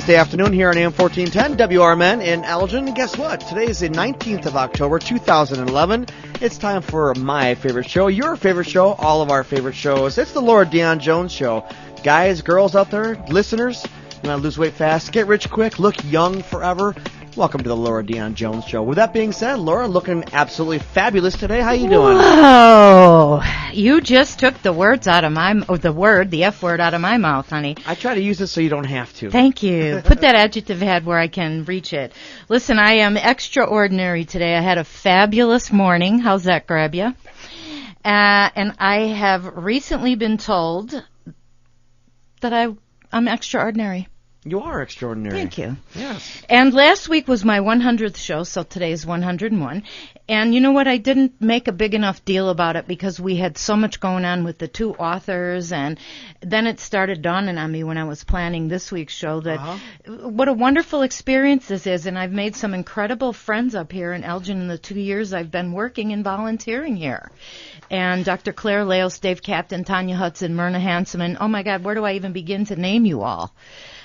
Wednesday afternoon here on AM 1410 WRMN in Elgin. And guess what? Today is the 19th of October, 2011. It's time for my favorite show, your favorite show, all of our favorite shows. It's the Lara Dion-Jones Show. Guys, girls out there, listeners, you want to lose weight fast, get rich quick, look young forever? Welcome to the Lara Dion-Jones Show. With that being said, Laura, looking absolutely fabulous today. How you doing? Whoa! You just took the words out of my, the F word out of my mouth, honey. I try to use it so you don't have to. Thank you. Put that adjective head where I can reach it. Listen, I am extraordinary today. I had a fabulous morning. How's that grab you? And I have recently been told that I'm extraordinary. You are extraordinary. Thank you. Yes. And last week was my 100th show, so today is 101. And you know what? I didn't make a big enough deal about it because we had so much going on with the two authors, and then it started dawning on me when I was planning this week's show that what a wonderful experience this is, and I've made some incredible friends up here in Elgin in the 2 years I've been working and volunteering here. And Dr. Claire Leos, Dave Captain, Tanya Hudson, Myrna Hansen, and oh my God, where do I even begin to name you all?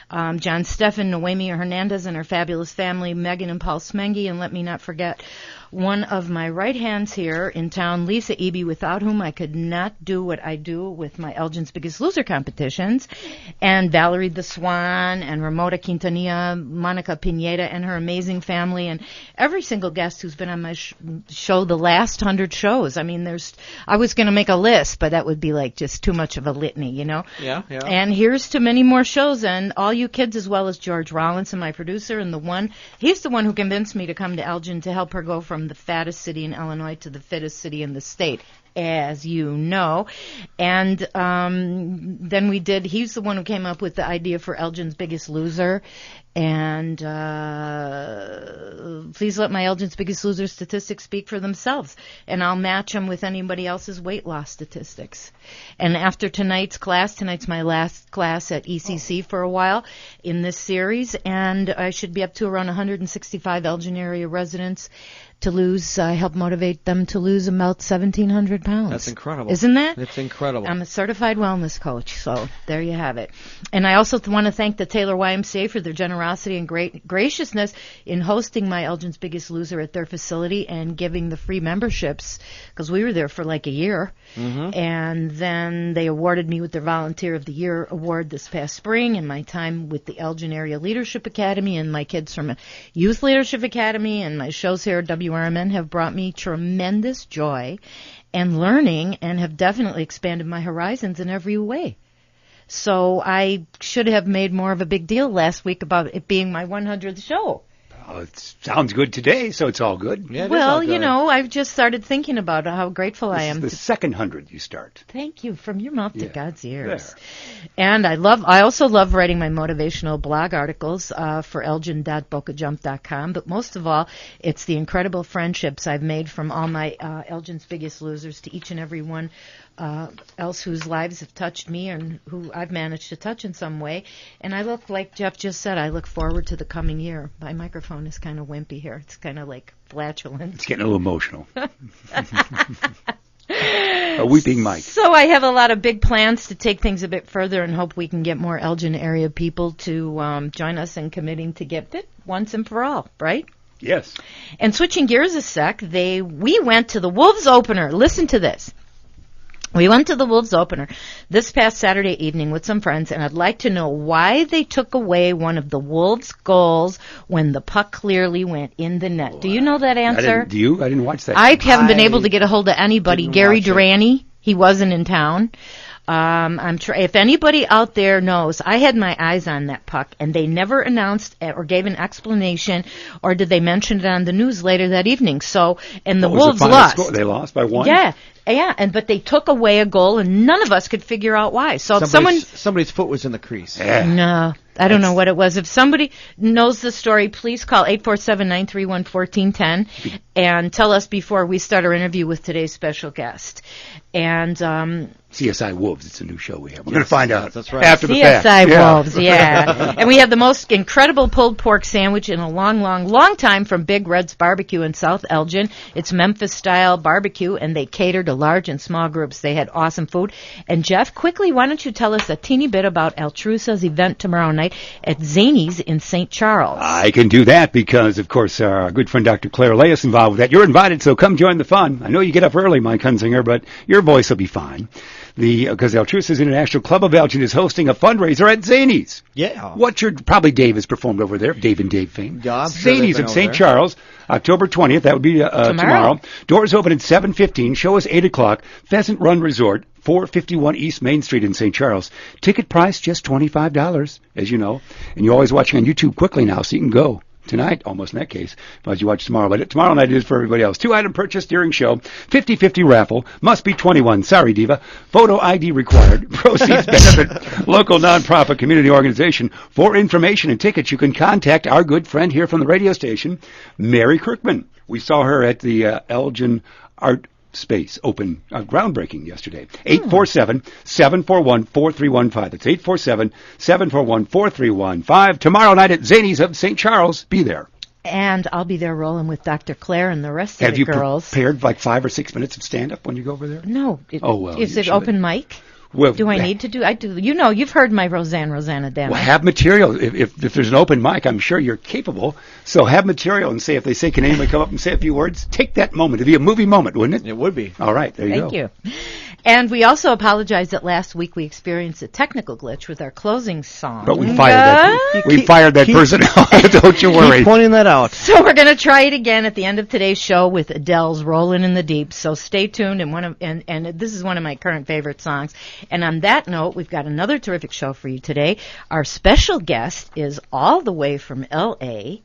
John Steffen, Noemi Hernandez and her fabulous family, Megan and Paul Smengi, and let me not forget one of my right hands here in town, Lisa Eby, without whom I could not do what I do with my Elgin's Biggest Loser competitions, and Valerie the Swan, and Ramona Quintanilla, Monica Pineda, and her amazing family, and every single guest who's been on my show the last 100 shows. I mean, I was going to make a list, but that would be like just too much of a litany, you know? Yeah. And here's to many more shows, and all you kids as well as George Rollinson, my producer, and he's the one who convinced me to come to Elgin to help her go from the fattest city in Illinois to the fittest city in the state, as you know. And then he's the one who came up with the idea for Elgin's Biggest Loser. And please let my Elgin's Biggest Loser statistics speak for themselves. And I'll match them with anybody else's weight loss statistics. And after tonight's my last class at ECC for a while in this series. And I should be up to around 165 Elgin area residents to help motivate them to lose about 1,700 pounds. That's incredible. Isn't that? It's incredible. I'm a certified wellness coach, so there you have it. And I also want to thank the Taylor YMCA for their generosity and great graciousness in hosting my Elgin's Biggest Loser at their facility and giving the free memberships, because we were there for like a year. Mm-hmm. And then they awarded me with their Volunteer of the Year award this past spring, and my time with the Elgin Area Leadership Academy and my kids from a Youth Leadership Academy and my shows here at WRMN have brought me tremendous joy and learning, and have definitely expanded my horizons in every way. So I should have made more of a big deal last week about it being my 100th show. Oh, it sounds good today, so it's all good. Yeah, well, you know, I've just started thinking about how grateful I am. This is the second 100 you start. Thank you. From your mouth to God's ears. There. And I also love writing my motivational blog articles for elgin.bocajump.com. But most of all, it's the incredible friendships I've made from all my Elgin's Biggest Losers to each and every one else whose lives have touched me and who I've managed to touch in some way. And I look, like Jeff just said, I look forward to the coming year. My microphone is kind of wimpy here. It's kind of like flatulent. It's getting a little emotional. A weeping mic. So I have a lot of big plans to take things a bit further and hope we can get more Elgin area people to join us in committing to get fit once and for all, right? Yes. And switching gears a sec, we went to the Wolves opener. Listen to this. We went to the Wolves opener this past Saturday evening with some friends, and I'd like to know why they took away one of the Wolves' goals when the puck clearly went in the net. Do you know that answer? Do you? I didn't watch that. I haven't been able to get a hold of anybody. Gary Durrani, he wasn't in town. If anybody out there knows, I had my eyes on that puck, and they never announced or gave an explanation, or did they mention it on the news later that evening? So, and the Wolves lost. Score? They lost by one? Yeah, but they took away a goal, and none of us could figure out why. So somebody's foot was in the crease. Yeah. No, I don't know what it was. If somebody knows the story, please call 847-931-1410. and tell us before we start our interview with today's special guest. And CSI Wolves, it's a new show we have. We're going to find out that's right. after the CSI fact. Wolves, yeah. And we have the most incredible pulled pork sandwich in a long time from Big Red's Barbecue in South Elgin. It's Memphis-style barbecue, and they cater to large and small groups. They had awesome food. And, Jeff, quickly, why don't you tell us a teeny bit about Altrusa's event tomorrow night at Zany's in St. Charles? I can do that because, of course, our good friend Dr. Claire Lea is involved with that. You're invited, so come join the fun. I know you get up early, Mike Hunzinger, but your voice will be fine. Because Altrusa's International Club of Elgin is hosting a fundraiser at Zany's. Yeah. Probably Dave has performed over there, Dave and Dave fame. Yeah, I'm sure Zany's they've in been St. over Charles, October 20th. That would be tomorrow. Doors open at 7:15. Show is 8 o'clock. Pheasant Run Resort, 451 East Main Street in St. Charles. Ticket price just $25, as you know. And you're always watching on YouTube quickly now, so you can go. Tonight, almost in that case, as you watch tomorrow. But tomorrow night is for everybody else. 2-item purchase during show. 50-50 raffle. Must be 21. Sorry, Diva. Photo ID required. Proceeds benefit local nonprofit community organization. For information and tickets, you can contact our good friend here from the radio station, Mary Kirkman. We saw her at the Elgin Art Space open groundbreaking yesterday. 847-741-4315. That's 847-741-4315. Tomorrow night at Zany's of St. Charles. Be there. And I'll be there rolling with Dr. Claire and the rest of the girls. Have you prepared like 5 or 6 minutes of stand-up when you go over there? No. Is it should. open mic? Well, do I need to do? I do. You know, you've heard my Rosanna demo. Well, have material. If there's an open mic, I'm sure you're capable. So have material and say, if they say, can anyone come up and say a few words? Take that moment. It'd be a movie moment, wouldn't it? It would be. All right, there you go. Thank you. And we also apologize that last week we experienced a technical glitch with our closing song. But we fired that person out. Don't you worry. Keep pointing that out. So we're going to try it again at the end of today's show with Adele's "Rollin' in the Deep." So stay tuned. And this is one of my current favorite songs. And on that note, we've got another terrific show for you today. Our special guest is all the way from L.A.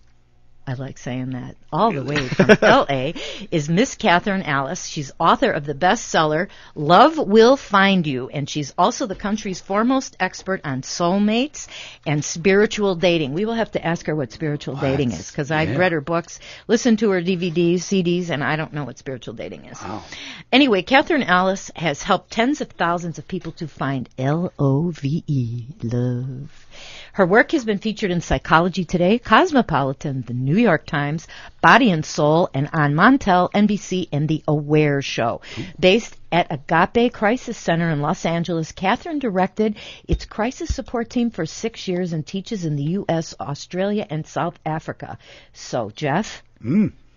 I like saying that. All the way from L.A. is Miss Catherine Alice. She's author of the bestseller, Love Will Find You, and she's also the country's foremost expert on soulmates and spiritual dating. We will have to ask her what spiritual dating is, because I've read her books, listened to her DVDs, CDs, and I don't know what spiritual dating is. Wow. Anyway, Catherine Alice has helped tens of thousands of people to find L-O-V-E, love. Her work has been featured in Psychology Today, Cosmopolitan, The New York Times, Body and Soul, and on Montel, NBC, and The Aware Show. Based at Agape Crisis Center in Los Angeles, Catherine directed its crisis support team for 6 years and teaches in the U.S., Australia, and South Africa. So, Jeff,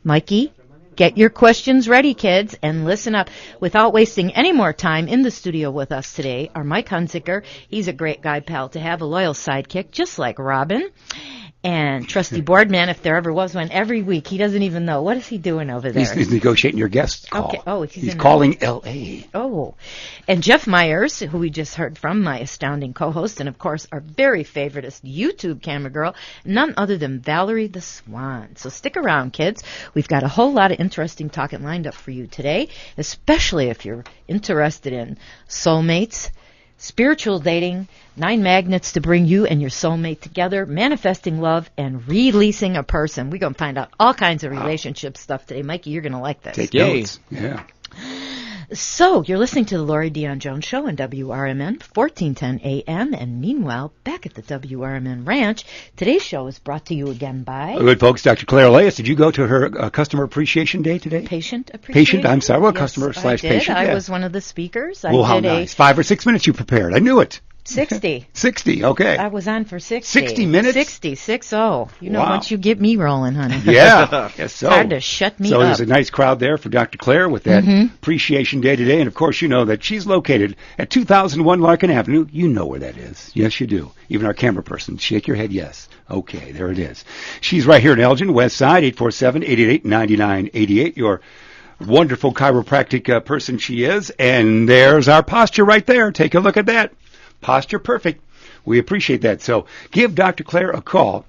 Mikey, get your questions ready, kids, and listen up. Without wasting any more time, in the studio with us today are Mike Hunziker. He's a great guy pal to have, a loyal sidekick, just like Robin. And trusty boardman, if there ever was one, every week. He doesn't even know. What is he doing over there? He's negotiating your guest call. Okay. Oh, he's calling L.A. Oh. And Jeff Myers, who we just heard from, my astounding co-host, and, of course, our very favoriteest YouTube camera girl, none other than Valerie the Swan. So stick around, kids. We've got a whole lot of interesting talking lined up for you today, especially if you're interested in soulmates, spiritual dating, 9 magnets to bring you and your soulmate together, manifesting love, and releasing a person. We're going to find out all kinds of relationship stuff today. Mikey, you're going to like this. Take notes. Yeah. So, you're listening to the Lori Dion-Jones Show on WRMN, 1410 AM. And meanwhile, back at the WRMN Ranch, today's show is brought to you again by... Good folks, Dr. Claire Lea. Did you go to her Customer Appreciation Day today? Patient Appreciation? Patient, I'm sorry. Well, yes, customer/patient. I was one of the speakers. How nice. 5 or 6 minutes you prepared. I knew it. 60. 60, okay. I was on for 60. 60 minutes? 60, 6-0. You know, once you get me rolling, honey. Yeah. Yes, so. It's hard to shut me up. So there's a nice crowd there for Dr. Claire with that Appreciation Day today. And, of course, you know that she's located at 2001 Larkin Avenue. You know where that is. Yes, you do. Even our camera person. Shake your head yes. Okay, there it is. She's right here in Elgin, West Side, 847-888-9988. Your wonderful chiropractic person she is. And there's our posture right there. Take a look at that. Posture perfect. We appreciate that. So give Dr. Claire a call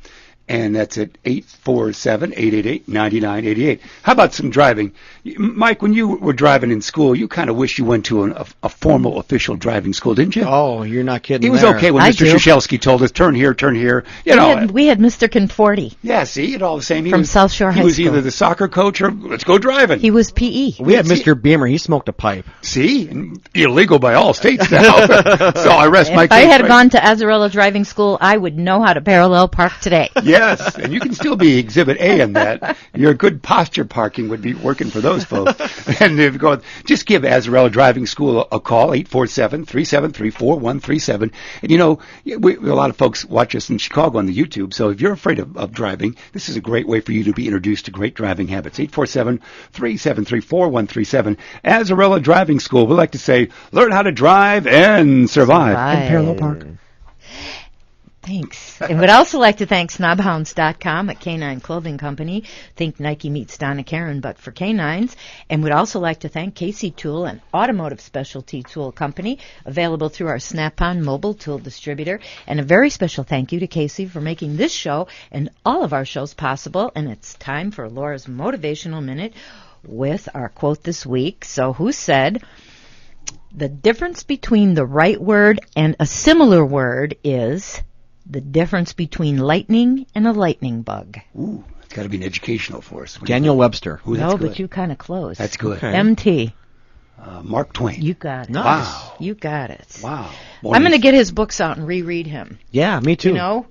And that's at 847-888-9988. How about some driving? Mike, when you were driving in school, you kind of wish you went to a formal, official driving school, didn't you? Oh, you're not kidding. He was there. okay when Mr. Shushelski told us, turn here, turn here. You know, we had Mr. Conforti. Yeah, see, it all the same. From South Shore High School. He was either the soccer coach or let's go driving. He was PE. We had Mr. Beamer. He smoked a pipe. See? And illegal by all states now. So I rest my case. If I had gone to Azarella Driving School, I would know how to parallel park today. Yes, and you can still be Exhibit A in that. Your good posture parking would be working for those folks. And if you go, just give Azarella Driving School a call, 847-373-4137. And you know, a lot of folks watch us in Chicago on the YouTube, so if you're afraid of driving, this is a great way for you to be introduced to great driving habits. 847-373-4137. Azarella Driving School. We like to say, learn how to drive and survive. And parallel park. Thanks. And would also like to thank snobhounds.com, a canine clothing company. Think Nike meets Donna Karan, but for canines. And would also like to thank Casey Tool, an automotive specialty tool company, available through our Snap-on mobile tool distributor. And a very special thank you to Casey for making this show and all of our shows possible. And it's time for Laura's Motivational Minute with our quote this week. So who said, the difference between the right word and a similar word is the difference between lightning and a lightning bug? Ooh, it's got to be an educational for us. Daniel Webster. Ooh, no, but you kind of close. That's good. Okay. MT. Mark Twain. You got it. Nice. Wow. You got it. Wow. I'm going to get his books out and reread him. Yeah, me too. You know,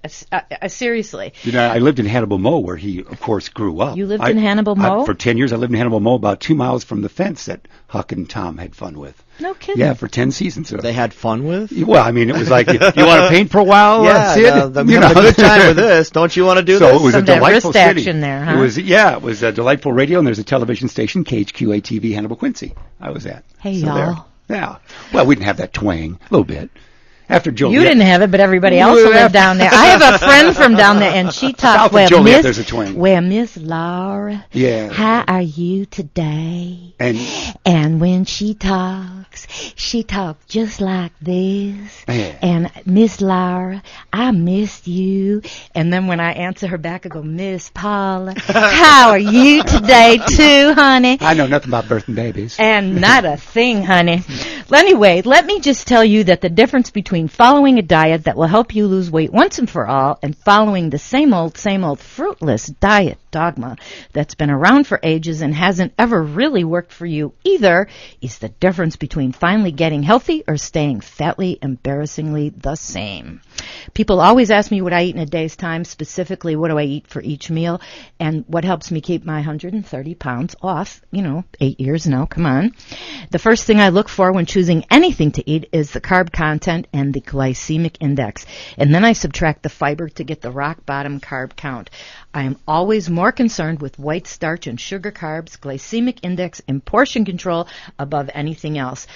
seriously. You know, I lived in Hannibal Mo, where he, of course, grew up. You lived in Hannibal Mo? For 10 years, I lived in Hannibal Mo, about 2 miles from the fence that Huck and Tom had fun with. No kidding. Yeah, for 10 seasons. They had fun with? Well, I mean, it was like, you want to paint for a while, Sid? We have a good time with this. Don't you want to do this? So it was Some a delightful wrist city. action there, huh? It was a delightful radio, and there's a television station, KHQA-TV, Hannibal Quincy. I was at. Hey, so y'all. there. Yeah. Well, we didn't have that twang. A little bit. After Joliet. You didn't have it, but everybody else lived down there. I have a friend from down there, and she talks South of Joliet, there's a twang. Where Miss Laura, yeah. How are you today? And when she talks just like this. Yeah. And Miss Laura, I missed you. And then when I answer her back, I go, Miss Paula, how are you today too, honey? I know nothing about birthing babies. And not a thing, honey. Well, anyway, let me just tell you that the difference between following a diet that will help you lose weight once and for all and following the same old fruitless diet dogma that's been around for ages and hasn't ever really worked for you either is the difference between finally getting healthy or staying fatly, embarrassingly the same. People always ask me what I eat in a day's time, specifically what do I eat for each meal, and what helps me keep my 130 pounds off, 8 years now, come on. The first thing I look for when choosing anything to eat is the carb content and the glycemic index, and then I subtract the fiber to get the rock bottom carb count. I am always more concerned with white starch and sugar carbs, glycemic index, and portion control above anything else.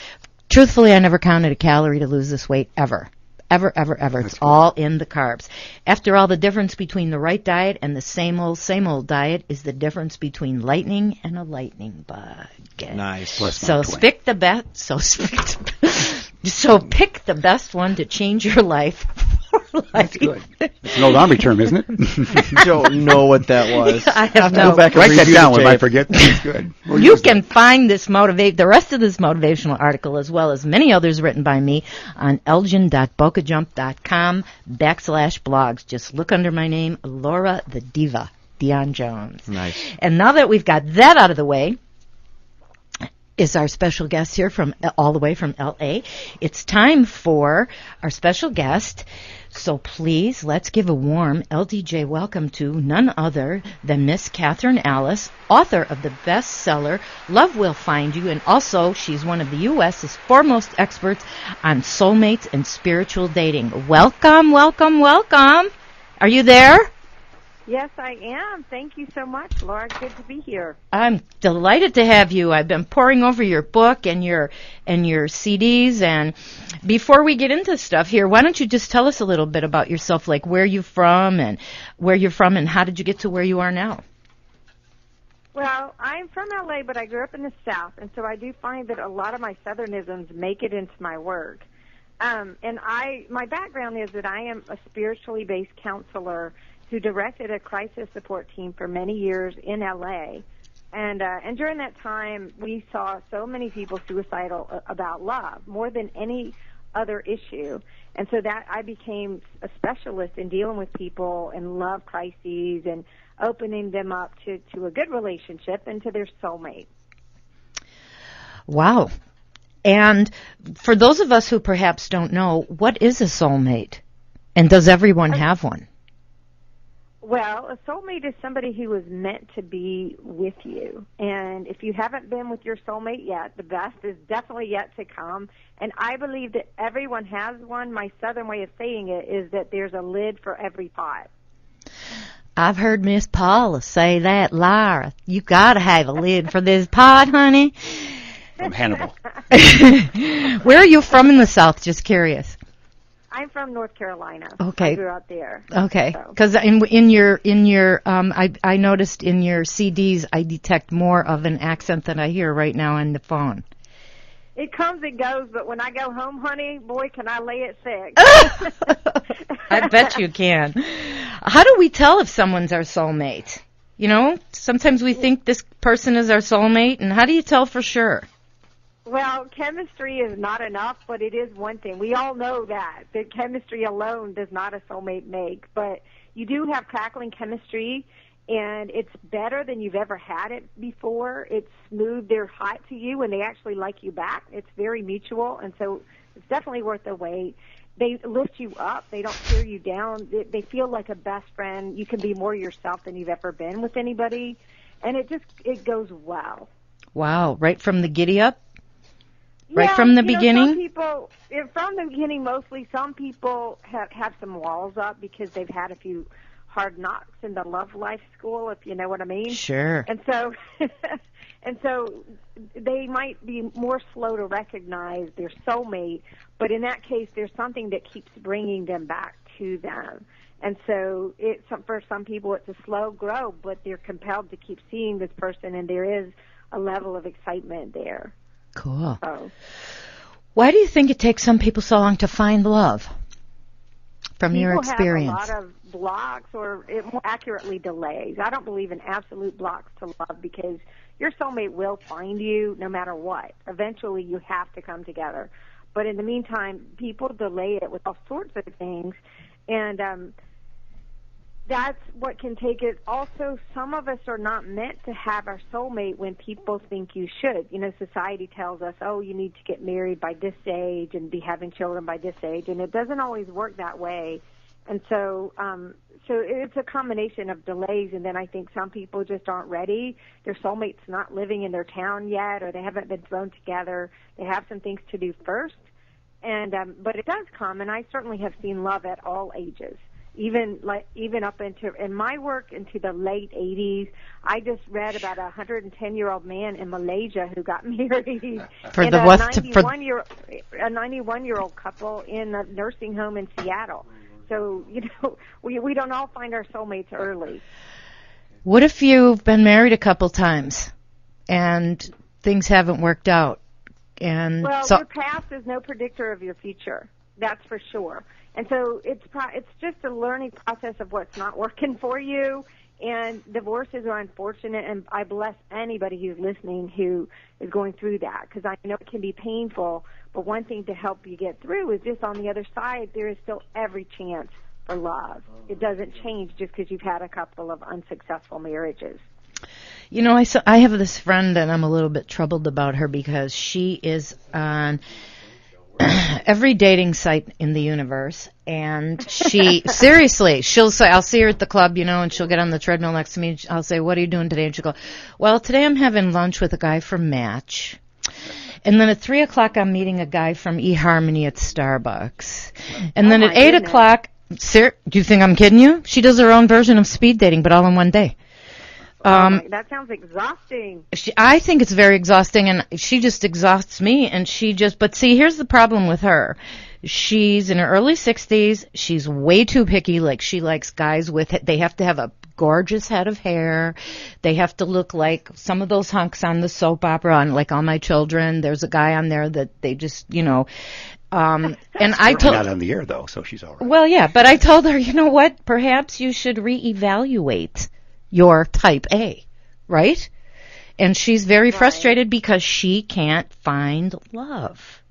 Truthfully, I never counted a calorie to lose this weight ever. Ever. It's all in the carbs. After all, the difference between the right diet and the same old diet is the difference between lightning and a lightning bug. Nice. So pick the best one to change your life. That's good. It's an old Army term, isn't it? I don't know what that was. I have no. Write that down if I forget. That's good. You can find the rest of this motivational article as well as many others written by me on elgin.bocajump.com/blogs. Just look under my name, Laura the Diva, Dion-Jones. Nice. And now that we've got that out of the way, is our special guest here from all the way from L.A. It's time for our special guest. So please, let's give a warm LDJ welcome to none other than Miss Catherine Alice, author of the bestseller Love Will Find You, and also she's one of the U.S.'s foremost experts on soulmates and spiritual dating. Welcome. Are you there? Yes, I am. Thank you so much, Laura. Good to be here. I'm delighted to have you. I've been poring over your book and your CDs. And before we get into stuff here, why don't you just tell us a little bit about yourself, like where you're from and how did you get to where you are now? Well, I'm from L.A., but I grew up in the South, and so I do find that a lot of my Southernisms make it into my work. And my background is that I am a spiritually based counselor who directed a crisis support team for many years in LA. And during that time, we saw so many people suicidal about love, more than any other issue. And so that I became a specialist in dealing with people in love crises and opening them up to a good relationship and to their soulmate. Wow. And for those of us who perhaps don't know, what is a soulmate? And does everyone have one? Well, a soulmate is somebody who is meant to be with you. And if you haven't been with your soulmate yet, the best is definitely yet to come. And I believe that everyone has one. My Southern way of saying it is that there's a lid for every pot. I've heard Miss Paula say that. Lara, you got to have a lid for this pot, honey. From Hannibal. Where are you from in the South? Just curious. I'm from North Carolina. Okay. I grew up there. Okay. Because in your I noticed in your CDs I detect more of an accent than I hear right now on the phone. It comes and goes, but when I go home, honey, boy, can I lay it sick. I bet you can. How do we tell if someone's our soulmate? You know, sometimes we think this person is our soulmate, and how do you tell for sure? Well, chemistry is not enough, but it is one thing. We all know that chemistry alone does not a soulmate make. But you do have crackling chemistry, and it's better than you've ever had it before. It's smooth. They're hot to you, and they actually like you back. It's very mutual, and so it's definitely worth the wait. They lift you up. They don't tear you down. They feel like a best friend. You can be more yourself than you've ever been with anybody, and it goes well. Wow, right from the giddy up? Right Yeah, from the some beginning? people, from the beginning mostly, some people have some walls up because they've had a few hard knocks in the love life school, if you know what I mean. Sure. And so, they might be more slow to recognize their soulmate, but in that case, there's something that keeps bringing them back to them. And so for some people, it's a slow grow, but they're compelled to keep seeing this person, and there is a level of excitement there. Cool. So. Why do you think it takes some people so long to find love? From your experience. People have a lot of blocks, or more accurately, delays. I don't believe in absolute blocks to love because your soulmate will find you no matter what. Eventually, you have to come together. But in the meantime, people delay it with all sorts of things, and that's what can take it. Also, some of us are not meant to have our soulmate when people think you should. You know, society tells us, oh, you need to get married by this age and be having children by this age, and it doesn't always work that way. And so it's a combination of delays, and then I think some people just aren't ready. Their soulmate's not living in their town yet, or they haven't been thrown together. They have some things to do first, and but it does come, and I certainly have seen love at all ages. Even up in my work into the late 80s, I just read about a 110-year-old man in Malaysia who got married, and a 91-year-old couple in a nursing home in Seattle. So we don't all find our soulmates early. What if you've been married a couple times and things haven't worked out? And well, your past is no predictor of your future. That's for sure. And so it's just a learning process of what's not working for you. And divorces are unfortunate, and I bless anybody who's listening who is going through that, because I know it can be painful. But one thing to help you get through is just on the other side, there is still every chance for love. It doesn't change just because you've had a couple of unsuccessful marriages. You know, I have this friend, and I'm a little bit troubled about her because she is on every dating site in the universe, and she seriously, she'll say, I'll see her at the club, and she'll get on the treadmill next to me. I'll say, what are you doing today? And she'll go, well, today I'm having lunch with a guy from Match, and then at 3 o'clock I'm meeting a guy from eHarmony at Starbucks, and then at 8 o'clock, do you think I'm kidding you? She does her own version of speed dating, but all in one day. That sounds exhausting. I think it's very exhausting, and she just exhausts me, and but see, here's the problem with her. She's in her early 60s. She's way too picky. Like, she likes guys they have to have a gorgeous head of hair. They have to look like some of those hunks on the soap opera, on like All My Children. There's a guy on there that they just, And I told not on the air though, so she's all right. Well, yeah, but I told her, you know what? Perhaps you should reevaluate your type A, right? And she's very frustrated because she can't find love.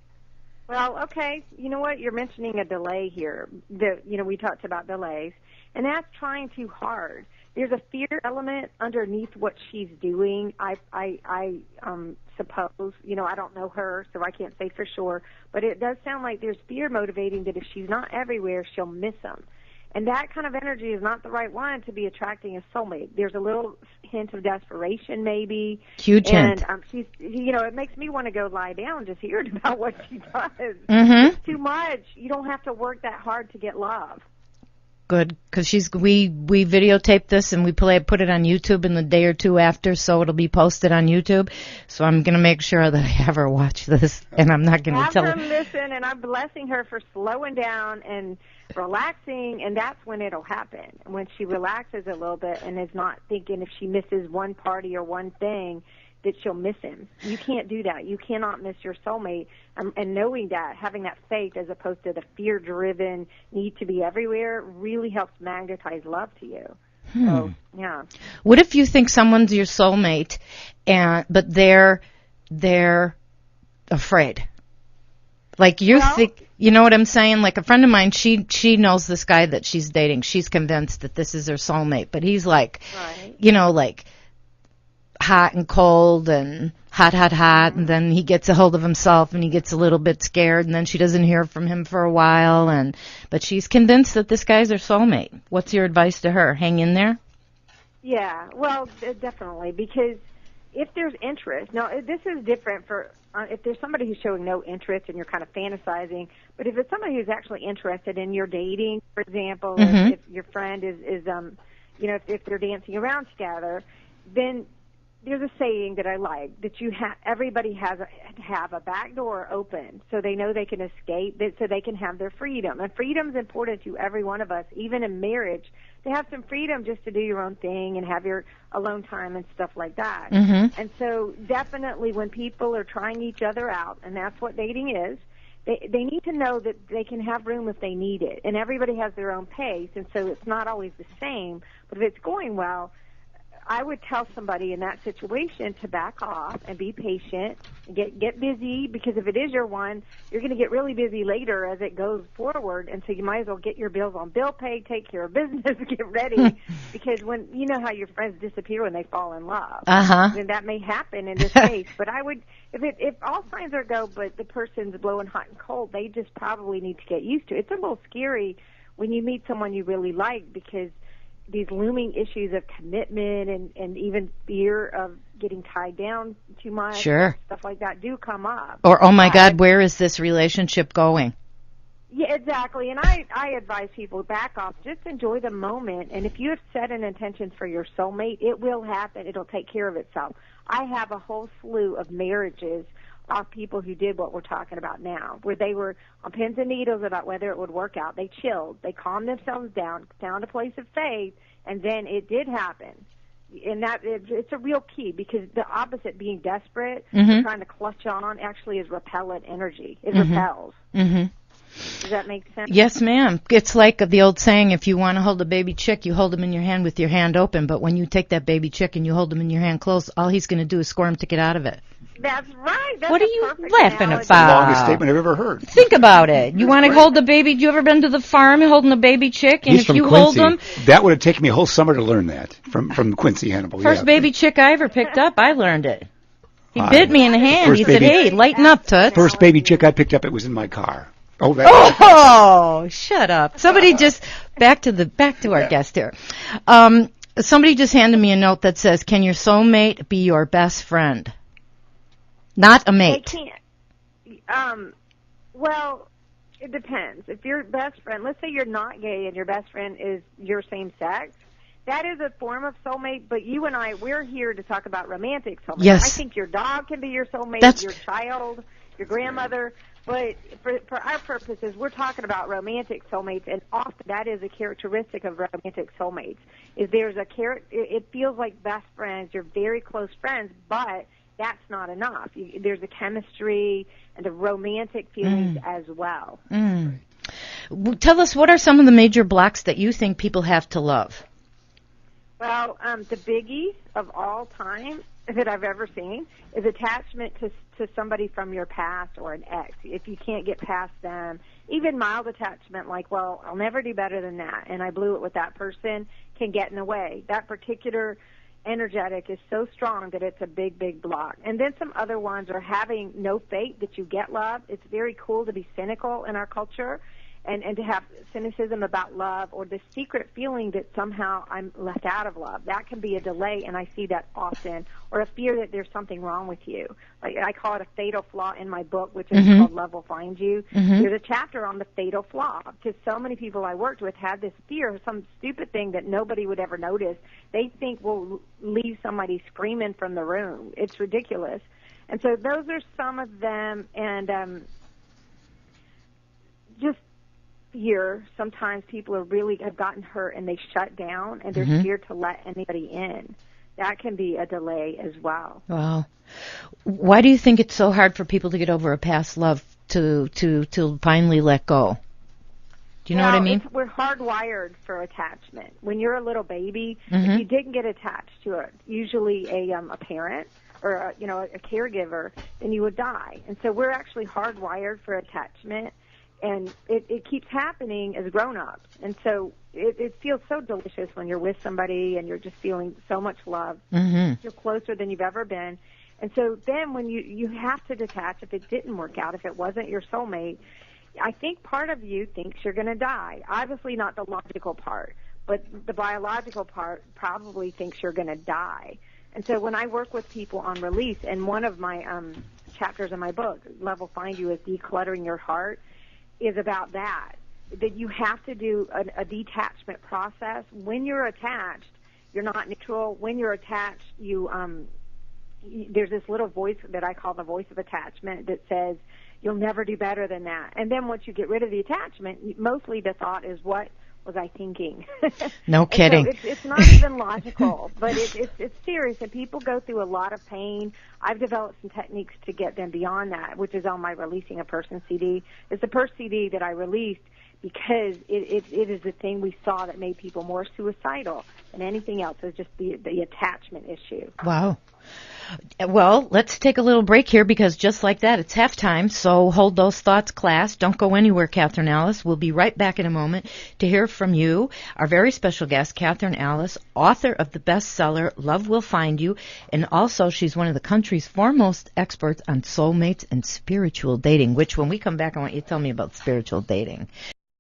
Well, okay. You know what? You're mentioning a delay here. We talked about delays, and that's trying too hard. There's a fear element underneath what she's doing. I suppose, I don't know her, so I can't say for sure, but it does sound like there's fear motivating that if she's not everywhere, she'll miss him. And that kind of energy is not the right one to be attracting a soulmate. There's a little hint of desperation, maybe. Huge hint. And she's, it makes me want to go lie down just hearing about what she does. Mm-hmm. It's too much. You don't have to work that hard to get love. Good, because we videotape this and we put it on YouTube in the day or two after, so it'll be posted on YouTube. So I'm going to make sure that I have her watch this, and I'm not going to tell her. Have her listen, and I'm blessing her for slowing down and relaxing, and that's when it'll happen. When she relaxes a little bit and is not thinking if she misses one party or one thing, that she'll miss him. You can't do that. You cannot miss your soulmate. And knowing that, having that faith as opposed to the fear-driven need to be everywhere really helps magnetize love to you. So, yeah. What if you think someone's your soulmate, but they're afraid? Like you think, you know what I'm saying? Like a friend of mine, she knows this guy that she's dating. She's convinced that this is her soulmate, but he's like, like hot and cold and hot, and then he gets a hold of himself and he gets a little bit scared, and then she doesn't hear from him for a while, but she's convinced that this guy's her soulmate. What's your advice to her? Hang in there? Yeah, well, definitely, because if there's interest, now this is different for if there's somebody who's showing no interest and you're kind of fantasizing, but if it's somebody who's actually interested in your dating, for example, if your friend is if they're dancing around together, then there's a saying that I like, that everybody has have a back door open so they know they can escape, so they can have their freedom. And freedom is important to every one of us, even in marriage, to have some freedom just to do your own thing and have your alone time and stuff like that. Mm-hmm. And so definitely when people are trying each other out, and that's what dating is, they need to know that they can have room if they need it. And everybody has their own pace, and so it's not always the same. But if it's going well, I would tell somebody in that situation to back off and be patient, and get busy, because if it is your one, you're going to get really busy later as it goes forward, and so you might as well get your bills on bill pay, take care of business, get ready, because when you know how your friends disappear when they fall in love, then that may happen in this case. But I would, if all signs are go, but the person's blowing hot and cold, they just probably need to get used to it. It's a little scary when you meet someone you really like, because these looming issues of commitment and even fear of getting tied down too much, stuff like that do come up. Or, oh my God, where is this relationship going? Yeah, exactly. And I advise people, back off, just enjoy the moment. And if you have set an intention for your soulmate, it will happen. It'll take care of itself. I have a whole slew of marriages of people who did what we're talking about now, where they were on pins and needles about whether it would work out. They chilled. They calmed themselves down, found a place of faith, and then it did happen. And that it's a real key, because the opposite, being desperate, trying to clutch on, actually is repellent energy. It repels. Does that make sense? Yes, ma'am. It's like the old saying, if you want to hold a baby chick, you hold him in your hand with your hand open. But when you take that baby chick and you hold him in your hand closed, all he's going to do is squirm to get out of it. That's right. That's what are you laughing analogy. about? The longest statement I've ever heard. Think about it. You want to hold the baby? You ever been to the farm holding a baby chick? And He's if from you Quincy. hold him, that would have taken me a whole summer to learn that from Quincy, Hannibal. First baby chick I ever picked up, I learned it. He bit me in the hand. First He said, "Hey, lighten up, Toots." First baby chick I picked up, it was in my car. Oh, shut up! Somebody just back to our guest here. Somebody just handed me a note that says, "Can your soulmate be your best friend?" Not a mate. They can't. Well, it depends. If your best friend, let's say you're not gay and your best friend is your same sex, that is a form of soulmate. But you and I, we're here to talk about romantic soulmates. Yes. I think your dog can be your soulmate, your child, your grandmother. But for our purposes, we're talking about romantic soulmates, and often that is a characteristic of romantic soulmates. Is there's a it feels like best friends, you're very close friends, but that's not enough. There's a chemistry and the romantic feelings as well. Tell us, what are some of the major blocks that you think people have to love? Well, the biggie of all time that I've ever seen is attachment to somebody from your past or an ex. If you can't get past them, even mild attachment like, well, I'll never do better than that, and I blew it with that person, can get in the way. That particular energetic is so strong that it's a big, big block. And then some other ones are having no faith that you get love. It's very cool to be cynical in our culture and to have cynicism about love, or the secret feeling that somehow I'm left out of love. That can be a delay, and I see that often, or a fear that there's something wrong with you. Like I call it a fatal flaw in my book, which is called Love Will Find You. There's a chapter on the fatal flaw, because so many people I worked with had this fear of some stupid thing that nobody would ever notice. They think we'll leave somebody screaming from the room. It's ridiculous. And so those are some of them, and just fear. Sometimes people have gotten hurt and they shut down, and they're scared to let anybody in. That can be a delay as well. Wow. Why do you think it's so hard for people to get over a past love to finally let go? Do you know what I mean? We're hardwired for attachment. When you're a little baby, if you didn't get attached to usually a parent or a caregiver, then you would die. And so we're actually hardwired for attachment. And it keeps happening as grown-ups. And so it feels so delicious when you're with somebody and you're just feeling so much love. You're closer than you've ever been. And so then when you have to detach, if it didn't work out, if it wasn't your soulmate, I think part of you thinks you're going to die. Obviously not the logical part, but the biological part probably thinks you're going to die. And so when I work with people on release, and one of my chapters in my book, Love Will Find You, is Decluttering Your Heart, is about that you have to do a detachment process. When you're attached, you're not neutral. When you're attached, there's this little voice that I call the voice of attachment that says, you'll never do better than that. And then once you get rid of the attachment, mostly the thought is, what was I thinking? No kidding. So it's not even logical, but it's serious, and people go through a lot of pain. I've developed some techniques to get them beyond that, which is on my Releasing a Person CD. It's the first CD that I released because it is the thing we saw that made people more suicidal than anything else. It's just the attachment issue. Wow. Well, let's take a little break here, because just like that, it's halftime. So hold those thoughts, class. Don't go anywhere, Catherine Alice. We'll be right back in a moment to hear from you, our very special guest, Catherine Alice, author of the bestseller Love Will Find You, and also she's one of the country's foremost experts on soulmates and spiritual dating, which when we come back, I want you to tell me about spiritual dating.